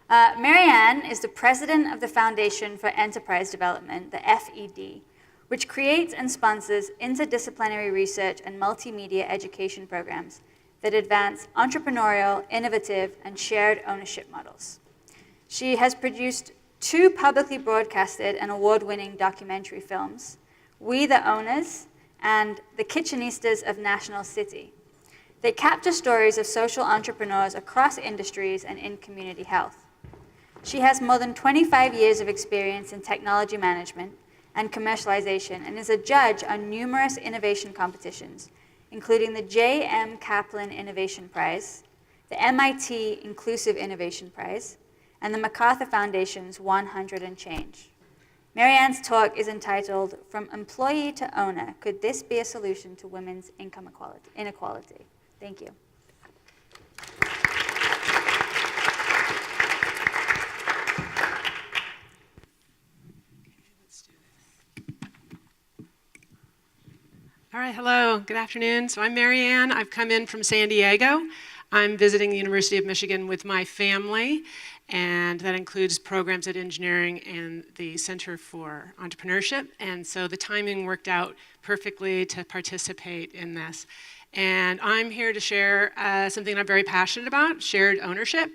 Marianne is the president of the Foundation for Enterprise Development, the FED, which creates and sponsors interdisciplinary research and multimedia education programs that advance entrepreneurial, innovative, and shared ownership models. She has produced 2 publicly broadcasted and award-winning documentary films, We the Owners and The Kitchenistas of National City. They capture stories of social entrepreneurs across industries and in community health. She has more than 25 years of experience in technology management and commercialization and is a judge on numerous innovation competitions, including the J.M. Kaplan Innovation Prize, the MIT Inclusive Innovation Prize, and the MacArthur Foundation's 100 and Change. Marianne's talk is entitled, From Employee to Owner, Could This Be a Solution to Women's Income Inequality? Thank you. All right, hello, good afternoon. So I'm Marianne. I've come in from San Diego. I'm visiting the University of Michigan with my family, and that includes programs at engineering and the Center for Entrepreneurship. And so the timing worked out perfectly to participate in this. And I'm here to share something I'm very passionate about, shared ownership.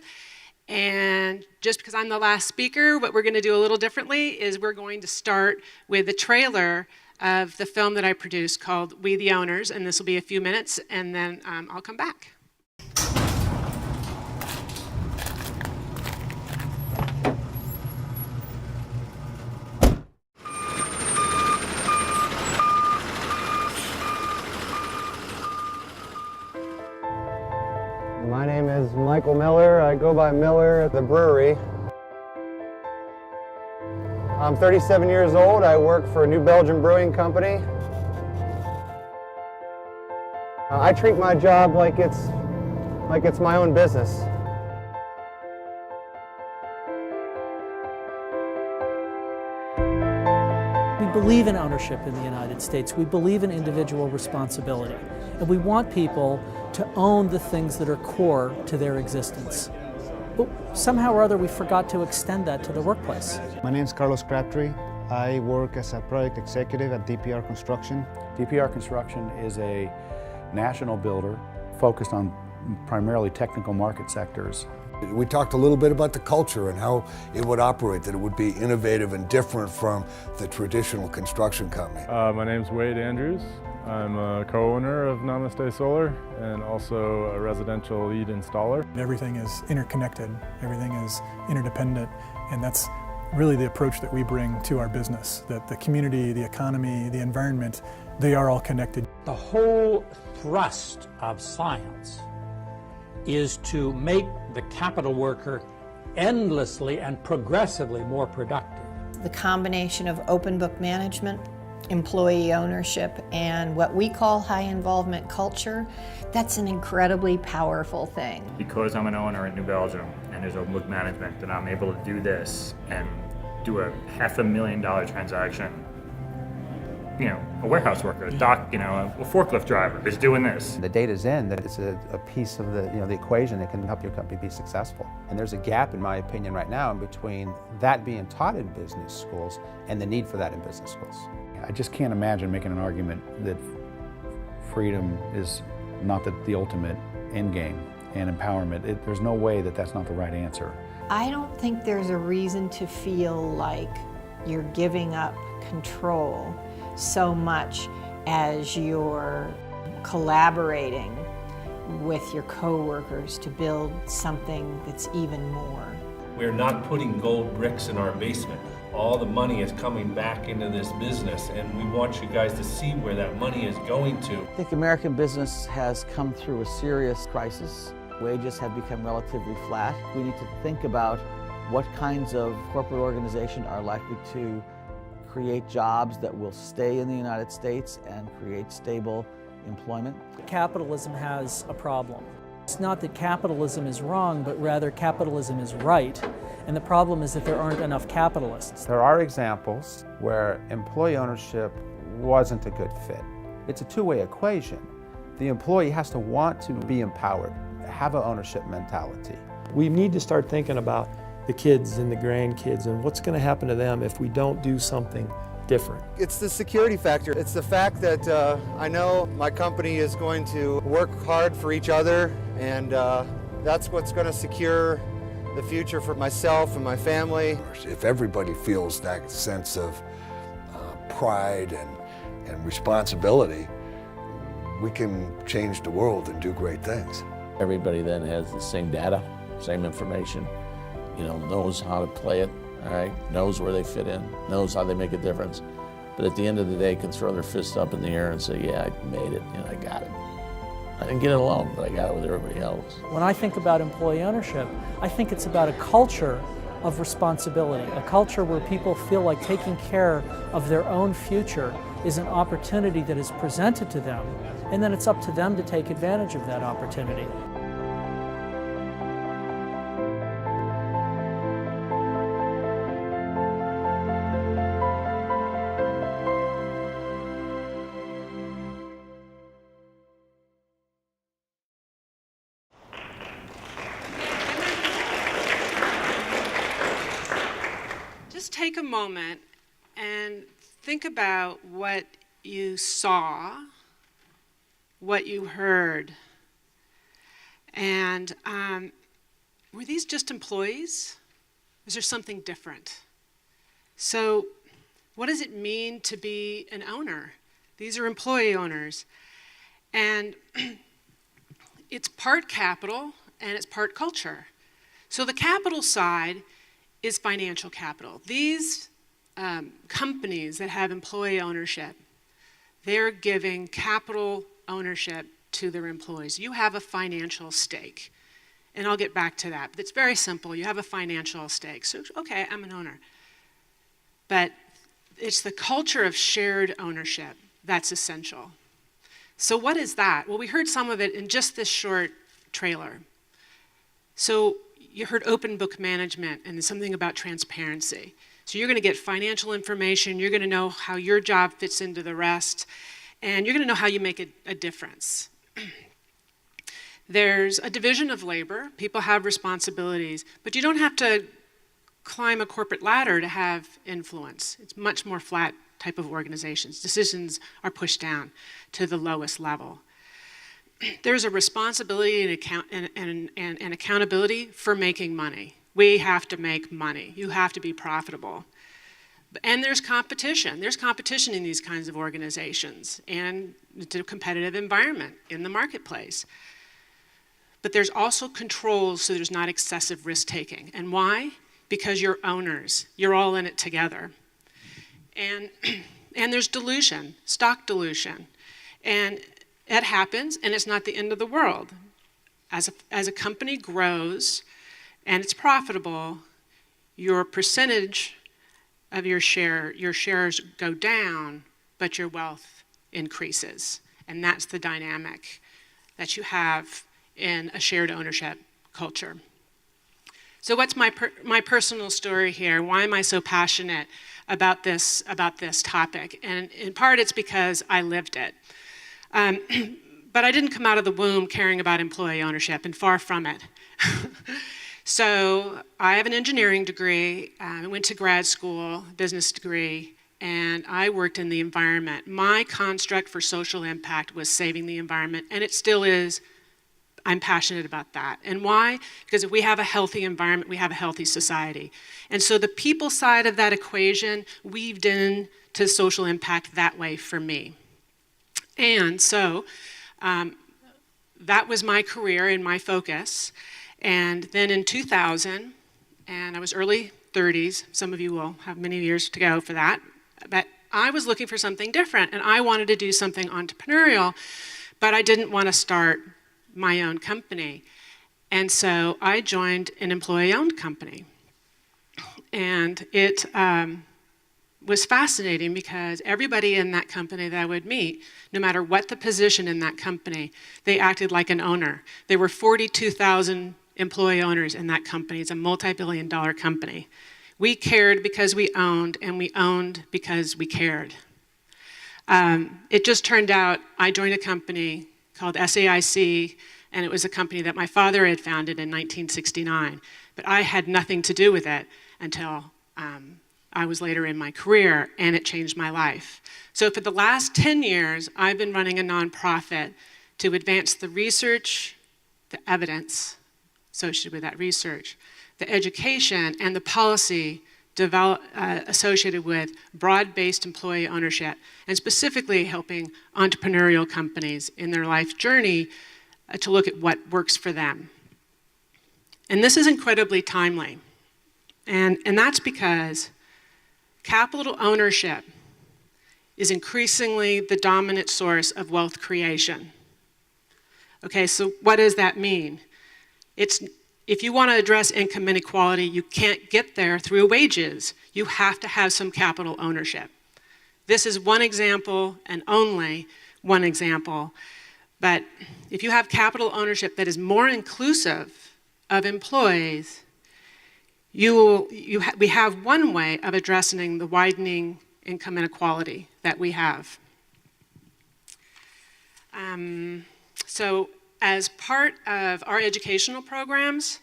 And just because I'm the last speaker, what we're going to do a little differently is we're going to start with the trailer of the film that I produced called We the Owners, and this will be a few minutes, and then I'll come back. My name is Michael Miller. I go by Miller at the brewery. I'm 37 years old. I work for a New Belgium brewing company. I treat my job like it's my own business. We believe in ownership in the United States. We believe in individual responsibility. And we want people to own the things that are core to their existence. But somehow or other we forgot to extend that to the workplace. My name is Carlos Crabtree. I work as a project executive at DPR Construction. DPR Construction is a national builder focused on primarily technical market sectors. We talked a little bit about the culture and how it would operate, that it would be innovative and different from the traditional construction company. My name's Wade Andrews. I'm a co-owner of Namaste Solar and also a residential lead installer. Everything is interconnected, everything is interdependent, and that's really the approach that we bring to our business, that the community, the economy, the environment, they are all connected. The whole thrust of science is to make the capital worker endlessly and progressively more productive. The combination of open book management, employee ownership, and what we call high involvement culture, that's an incredibly powerful thing. Because I'm an owner in New Belgium and there's open book management, and I'm able to do this and do a $500,000 transaction. You know, a warehouse worker, a forklift driver is doing this. The data's in that it's a piece of the equation that can help your company be successful. And there's a gap, in my opinion, right now in between that being taught in business schools and the need for that in business schools. I just can't imagine making an argument that freedom is not the ultimate end game and empowerment. There's no way that that's not the right answer. I don't think there's a reason to feel like you're giving up control so much as you're collaborating with your co-workers to build something that's even more. We're not putting gold bricks in our basement. All the money is coming back into this business, and we want you guys to see where that money is going to. I think American business has come through a serious crisis. Wages have become relatively flat. We need to think about what kinds of corporate organizations are likely to create jobs that will stay in the United States and create stable employment. Capitalism has a problem. It's not that capitalism is wrong, but rather capitalism is right. And the problem is that there aren't enough capitalists. There are examples where employee ownership wasn't a good fit. It's a two-way equation. The employee has to want to be empowered, have an ownership mentality. We need to start thinking about the kids and the grandkids, and what's going to happen to them if we don't do something different. It's the security factor. It's the fact that I know my company is going to work hard for each other, and that's what's going to secure the future for myself and my family. If everybody feels that sense of pride and responsibility, we can change the world and do great things. Everybody then has the same data, same information, knows how to play it, all right, knows where they fit in, knows how they make a difference. But at the end of the day, can throw their fist up in the air and say, yeah, I made it, I got it. I didn't get it alone, but I got it with everybody else. When I think about employee ownership, I think it's about a culture of responsibility, a culture where people feel like taking care of their own future is an opportunity that is presented to them, and then it's up to them to take advantage of that opportunity. Just take a moment and think about what you saw, what you heard, and were these just employees? Was there something different? So what does it mean to be an owner? These are employee owners. And it's part capital and it's part culture. So the capital side is financial capital. These companies that have employee ownership, they're giving capital ownership to their employees. You have a financial stake, and I'll get back to that. But it's very simple. You have a financial stake. So, okay, I'm an owner. But it's the culture of shared ownership that's essential. So what is that? Well, we heard some of it in just this short trailer. So you heard open book management and something about transparency. So you're going to get financial information, you're going to know how your job fits into the rest, and you're going to know how you make a difference. There's a division of labor. People have responsibilities, but you don't have to climb a corporate ladder to have influence. It's much more flat type of organizations. Decisions are pushed down to the lowest level. There's a responsibility and accountability for making money. We have to make money. You have to be profitable. And there's competition. There's competition in these kinds of organizations, and it's a competitive environment in the marketplace. But there's also controls so there's not excessive risk-taking. And why? Because you're owners. You're all in it together. And there's dilution, stock dilution. And that happens, and it's not the end of the world. As a company grows and it's profitable, your percentage of your shares go down, but your wealth increases. And that's the dynamic that you have in a shared ownership culture. So what's my personal story here? Why am I so passionate about this topic? And in part, it's because I lived it. But I didn't come out of the womb caring about employee ownership, and far from it. So I have an engineering degree. I went to grad school, business degree, and I worked in the environment. My construct for social impact was saving the environment, and it still is. I'm passionate about that. And why? Because if we have a healthy environment, we have a healthy society. And so the people side of that equation weaved in to social impact that way for me. And so that was my career and my focus. And then in 2000, and I was early 30s, some of you will have many years to go for that, but I was looking for something different, and I wanted to do something entrepreneurial, but I didn't want to start my own company. And so I joined an employee-owned company. And it was fascinating because everybody in that company that I would meet, no matter what the position in that company, they acted like an owner. There were 42,000 employee owners in that company. It's a multi-billion-dollar company. We cared because we owned, and we owned because we cared. It just turned out I joined a company called SAIC, and it was a company that my father had founded in 1969. But I had nothing to do with it until I was later in my career, and it changed my life. So for the last 10 years, I've been running a nonprofit to advance the research, the evidence associated with that research, the education, and the policy associated with broad-based employee ownership, and specifically helping entrepreneurial companies in their life journey to look at what works for them. And this is incredibly timely. And that's because capital ownership is increasingly the dominant source of wealth creation. Okay, so what does that mean? If you want to address income inequality, you can't get there through wages. You have to have some capital ownership. This is one example, and only one example. But if you have capital ownership that is more inclusive of employees, we have one way of addressing the widening income inequality that we have. So as part of our educational programs,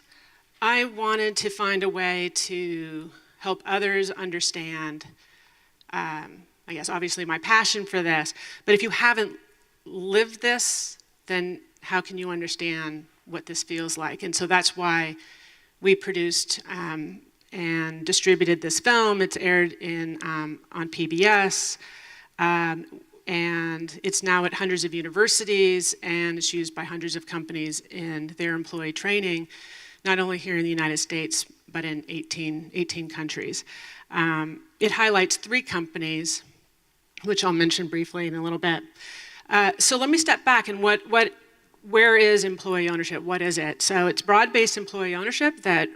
I wanted to find a way to help others understand, I guess obviously my passion for this, but if you haven't lived this, then how can you understand what this feels like? And so that's why we produced and distributed this film. It's aired on PBS, and it's now at hundreds of universities, and it's used by hundreds of companies in their employee training, not only here in the United States, but in 18 countries. It highlights 3 companies, which I'll mention briefly in a little bit. So let me step back and where is employee ownership? What is it? So it's broad-based employee ownership that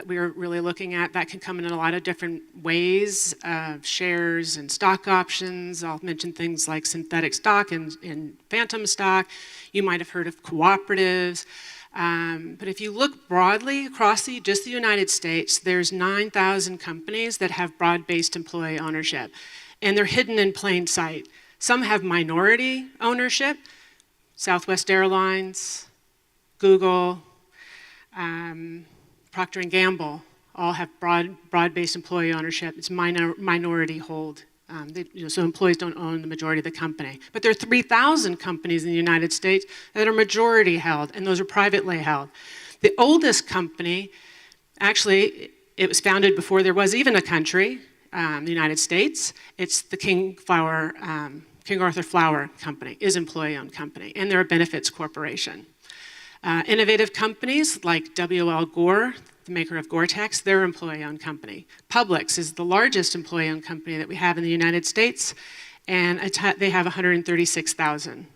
we're really looking at. That can come in a lot of different ways, shares and stock options. I'll mention things like synthetic stock and phantom stock. You might have heard of cooperatives. But if you look broadly across just the United States, there's 9,000 companies that have broad-based employee ownership, and they're hidden in plain sight. Some have minority ownership. Southwest Airlines, Google, Procter & Gamble all have broad-based employee ownership. It's minority hold. So employees don't own the majority of the company. But there are 3,000 companies in the United States that are majority held, and those are privately held. The oldest company, actually, it was founded before there was even a country, the United States. It's the King Arthur Flour Company, is employee-owned company, and they're a benefits corporation. Innovative companies like W.L. Gore, the maker of Gore-Tex, they're employee-owned company. Publix is the largest employee-owned company that we have in the United States, and they have 136,000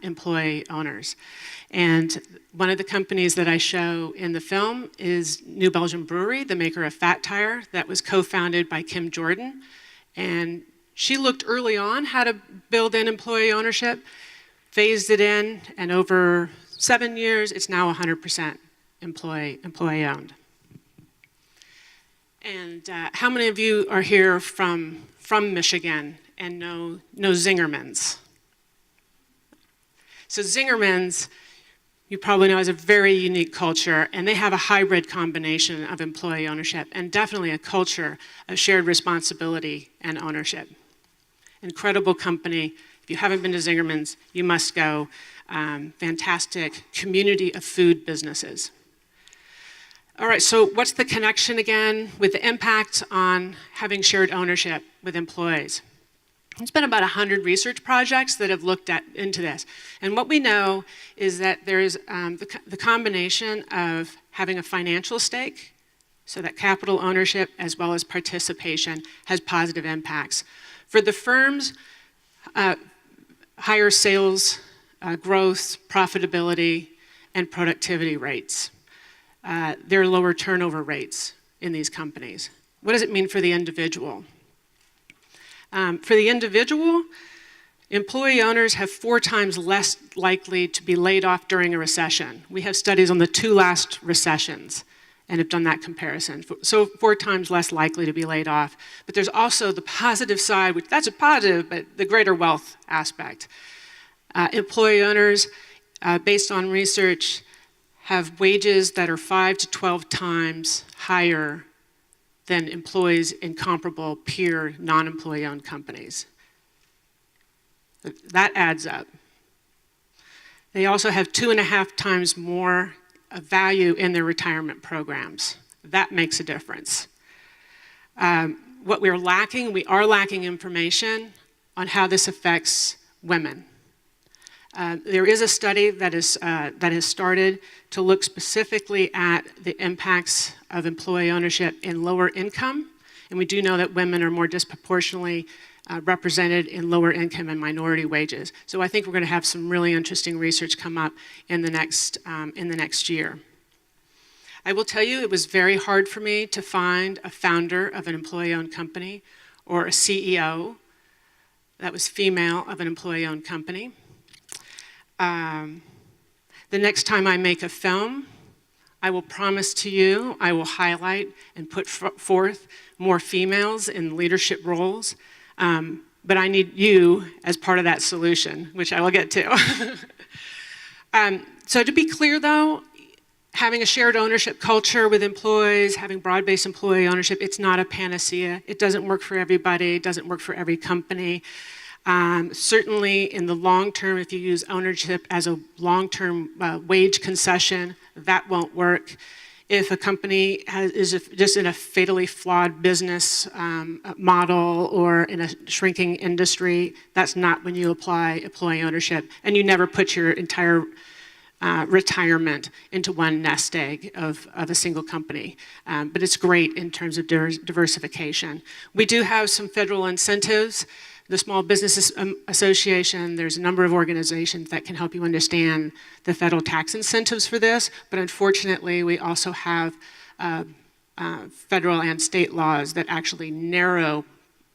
employee owners. And one of the companies that I show in the film is New Belgium Brewery, the maker of Fat Tire, that was co-founded by Kim Jordan. And she looked early on how to build in employee ownership, phased it in, and over 7 years, it's now 100% employee-owned. And how many of you are here from Michigan and know Zingerman's? So Zingerman's, you probably know, is a very unique culture, and they have a hybrid combination of employee ownership and definitely a culture of shared responsibility and ownership. Incredible company. If you haven't been to Zingerman's, you must go. Fantastic community of food businesses. All right, so what's the connection again with the impact on having shared ownership with employees? There's been about 100 research projects that have looked into this. And what we know is that there is the combination of having a financial stake, so that capital ownership as well as participation has positive impacts. For the firms, higher sales, growth, profitability, and productivity rates. There are lower turnover rates in these companies. What does it mean for the individual? For the individual, employee owners have 4 times less likely to be laid off during a recession. We have studies on the 2 last recessions and have done that comparison. So 4 times less likely to be laid off. But there's also the positive side, which that's a positive, but the greater wealth aspect. Employee owners based on research, have wages that are 5 to 12 times higher than employees in comparable peer non-employee-owned companies. That adds up. They also have 2.5 times more value in their retirement programs. That makes a difference. What we are lacking information on how this affects women. There is a study that has started to look specifically at the impacts of employee ownership in lower income, and we do know that women are more disproportionately represented in lower income and minority wages. So I think we're going to have some really interesting research come up in the next year. I will tell you, it was very hard for me to find a founder of an employee-owned company or a CEO that was female of an employee-owned company. The next time I make a film, I will promise to you I will highlight and put forth more females in leadership roles, but I need you as part of that solution, which I will get to. So to be clear though, having a shared ownership culture with employees, having broad-based employee ownership, it's not a panacea. It doesn't work for everybody, it doesn't work for every company. Certainly in the long term, if you use ownership as a long-term wage concession, that won't work. If a company is just in a fatally flawed business model or in a shrinking industry, that's not when you apply employee ownership. And you never put your entire retirement into one nest egg of a single company. But it's great in terms of diversification. We do have some federal incentives. The Small Business Association, there's a number of organizations that can help you understand the federal tax incentives for this, but unfortunately we also have federal and state laws that actually narrow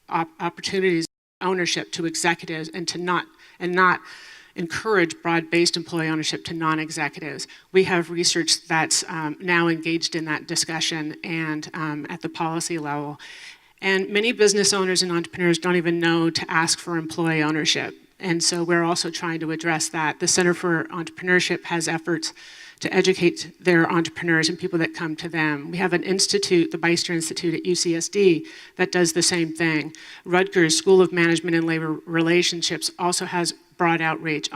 opportunities of ownership to executives and not encourage broad-based employee ownership to non-executives. We have research that's now engaged in that discussion and at the policy level. And many business owners and entrepreneurs don't even know to ask for employee ownership. And so we're also trying to address that. The Center for Entrepreneurship has efforts to educate their entrepreneurs and people that come to them. We have an institute, the Beyster Institute at UCSD, that does the same thing. Rutgers School of Management and Labor Relationships also has broad outreach.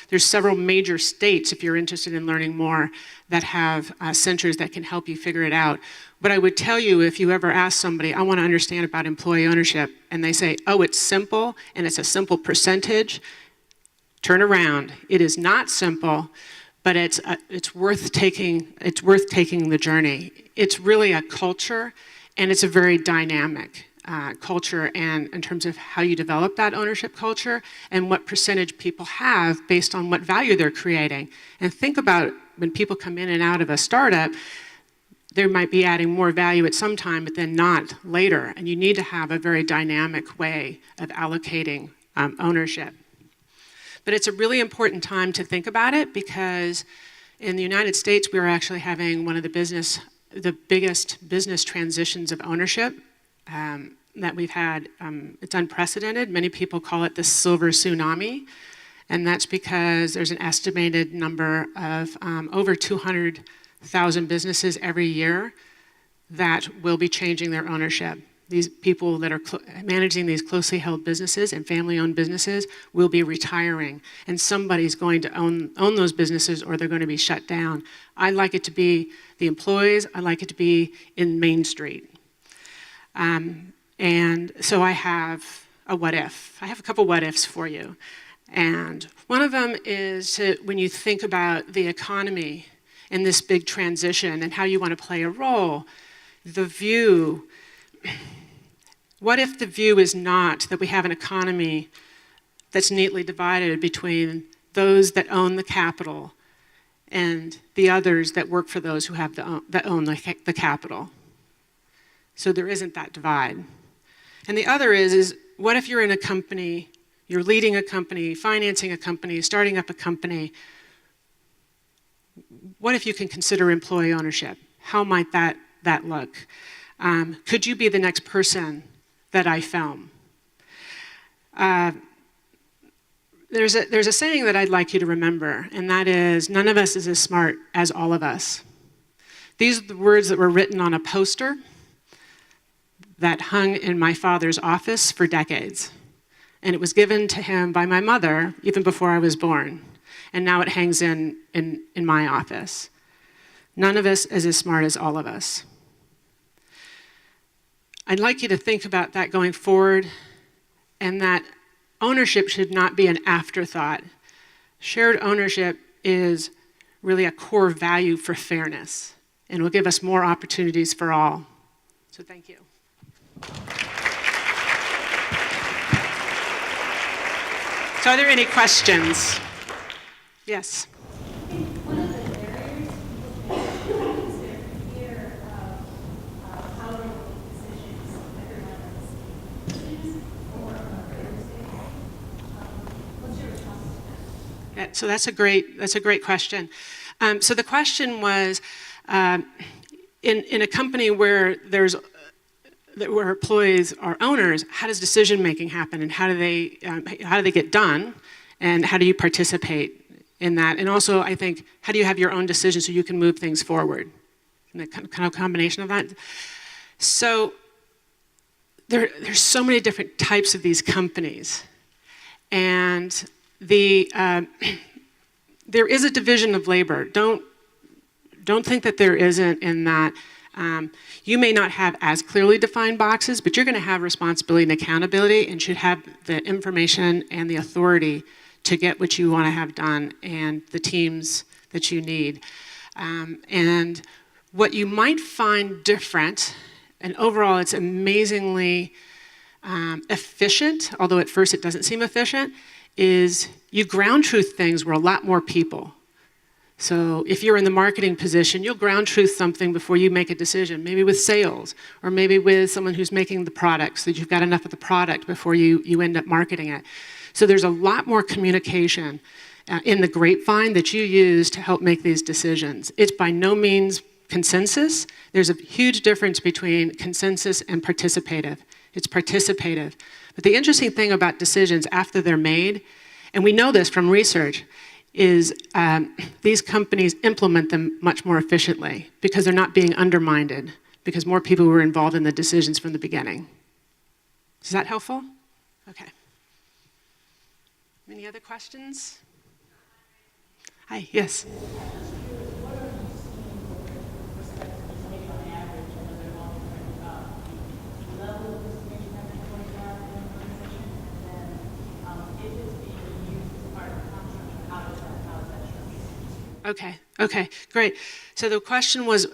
There's several major states, if you're interested in learning more, that have centers that can help you figure it out. But I would tell you, if you ever ask somebody, I want to understand about employee ownership, and they say, oh, it's simple, and it's a simple percentage, turn around. It is not simple, but it's worth taking the journey. It's really a culture, and it's a very dynamic culture, and in terms of how you develop that ownership culture and what percentage people have based on what value they're creating. And think about when people come in and out of a startup, they might be adding more value at some time, but then not later. And you need to have a very dynamic way of allocating ownership. But it's a really important time to think about it because in the United States, we are actually having one of the biggest business transitions of ownership that we've had. It's unprecedented. Many people call it the silver tsunami. And that's because there's an estimated number of over 200,000 businesses every year that will be changing their ownership. These people that are managing these closely held businesses and family-owned businesses will be retiring, and somebody's going to own those businesses or they're going to be shut down. I'd like it to be the employees. I'd like it to be in Main Street. And so I have a what if. I have a couple what ifs for you. And one of them is when you think about the economy in this big transition and how you want to play a role, the view, what if the view is not that we have an economy that's neatly divided between those that own the capital and the others that work for those who have that own the capital? So there isn't that divide. And the other is what if you're in a company, you're leading a company, financing a company, starting up a company? What if you can consider employee ownership? How might that look? Could you be the next person that I film? there's a saying that I'd like you to remember, and that is, none of us is as smart as all of us. These are the words that were written on a poster that hung in my father's office for decades. And it was given to him by my mother even before I was born. And now it hangs in my office. None of us is as smart as all of us. I'd like you to think about that going forward, and that ownership should not be an afterthought. Shared ownership is really a core value for fairness, and will give us more opportunities for all. So thank you. So are there any questions? Yes. So that's a great question. So the question was, in a company where where employees are owners, how does decision making happen, and how do they get done, and how do you participate in that? And also, I think, how do you have your own decision so you can move things forward? And the kind of combination of that. So there's so many different types of these companies, and there is a division of labor. Don't think that there isn't, in that you may not have as clearly defined boxes, but you're going to have responsibility and accountability, and should have the information and the authority to get what you want to have done, and the teams that you need. And what you might find different, and overall it's amazingly efficient, although at first it doesn't seem efficient, is you ground truth things where a lot more people. So if you're in the marketing position, you'll ground truth something before you make a decision, maybe with sales, or maybe with someone who's making the product, so that you've got enough of the product before you end up marketing it. So there's a lot more communication in the grapevine that you use to help make these decisions. It's by no means consensus. There's a huge difference between consensus and participative. It's participative. But the interesting thing about decisions after they're made, and we know this from research, is these companies implement them much more efficiently because they're not being undermined, because more people were involved in the decisions from the beginning. Is that helpful? Okay. Any other questions? Hi, yes. Okay, great. So the question was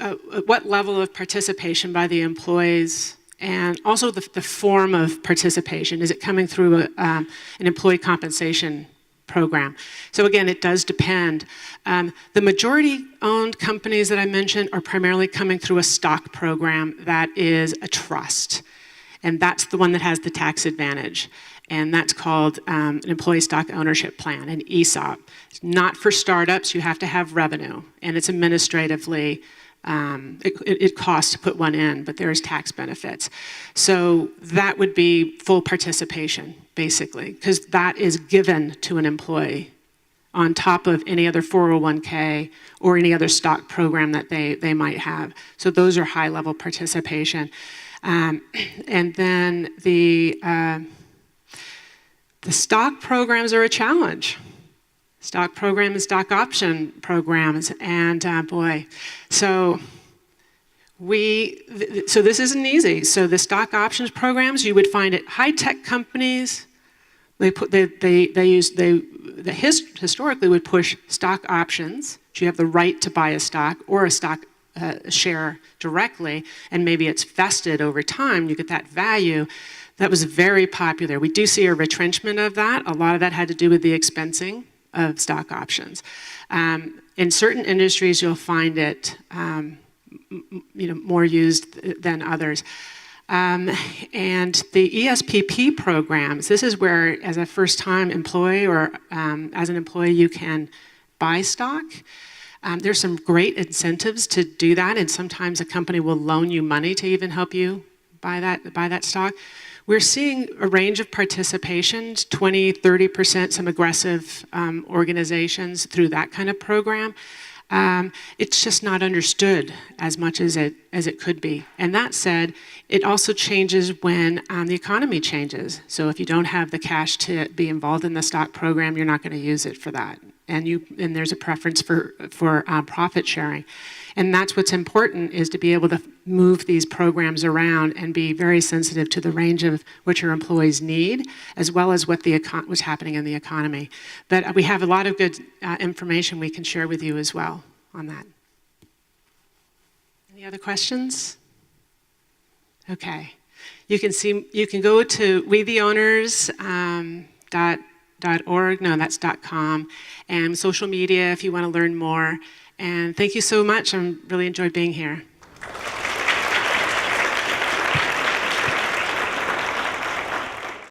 what level of participation by the employees, and also the form of participation. Is it coming through an employee compensation program? So again, it does depend. The majority-owned companies that I mentioned are primarily coming through a stock program that is a trust, and that's the one that has the tax advantage. And that's called an employee stock ownership plan, an ESOP. It's not for startups. You have to have revenue, and it's administratively, it costs to put one in, but there's tax benefits. So that would be full participation, basically, because that is given to an employee on top of any other 401k or any other stock program that they might have. So those are high-level participation. And then the stock programs are a challenge. Stock program and stock option programs, and boy, so this isn't easy. So the stock options programs you would find at high-tech companies. Historically would push stock options. So you have the right to buy a stock or a stock share directly, and maybe it's vested over time. You get that value. That was very popular. We do see a retrenchment of that. A lot of that had to do with the expensing of stock options. In certain industries, you'll find it more used than others. And the ESPP programs, this is where, as a first-time employee or as an employee, you can buy stock. There's some great incentives to do that, and sometimes a company will loan you money to even help you buy that stock. We're seeing a range of participations, 20, 30%, some aggressive organizations through that kind of program. It's just not understood as much as it could be. And that said, it also changes when the economy changes. So if you don't have the cash to be involved in the stock program, you're not going to use it for that. And there's a preference for profit sharing. And that's what's important, is to be able to move these programs around and be very sensitive to the range of what your employees need, as well as what's happening in the economy. But we have a lot of good information we can share with you as well on that. Any other questions? Okay. You can go to wetheowners.org, no, that's .com, and social media if you want to learn more. And thank you so much. I really enjoyed being here.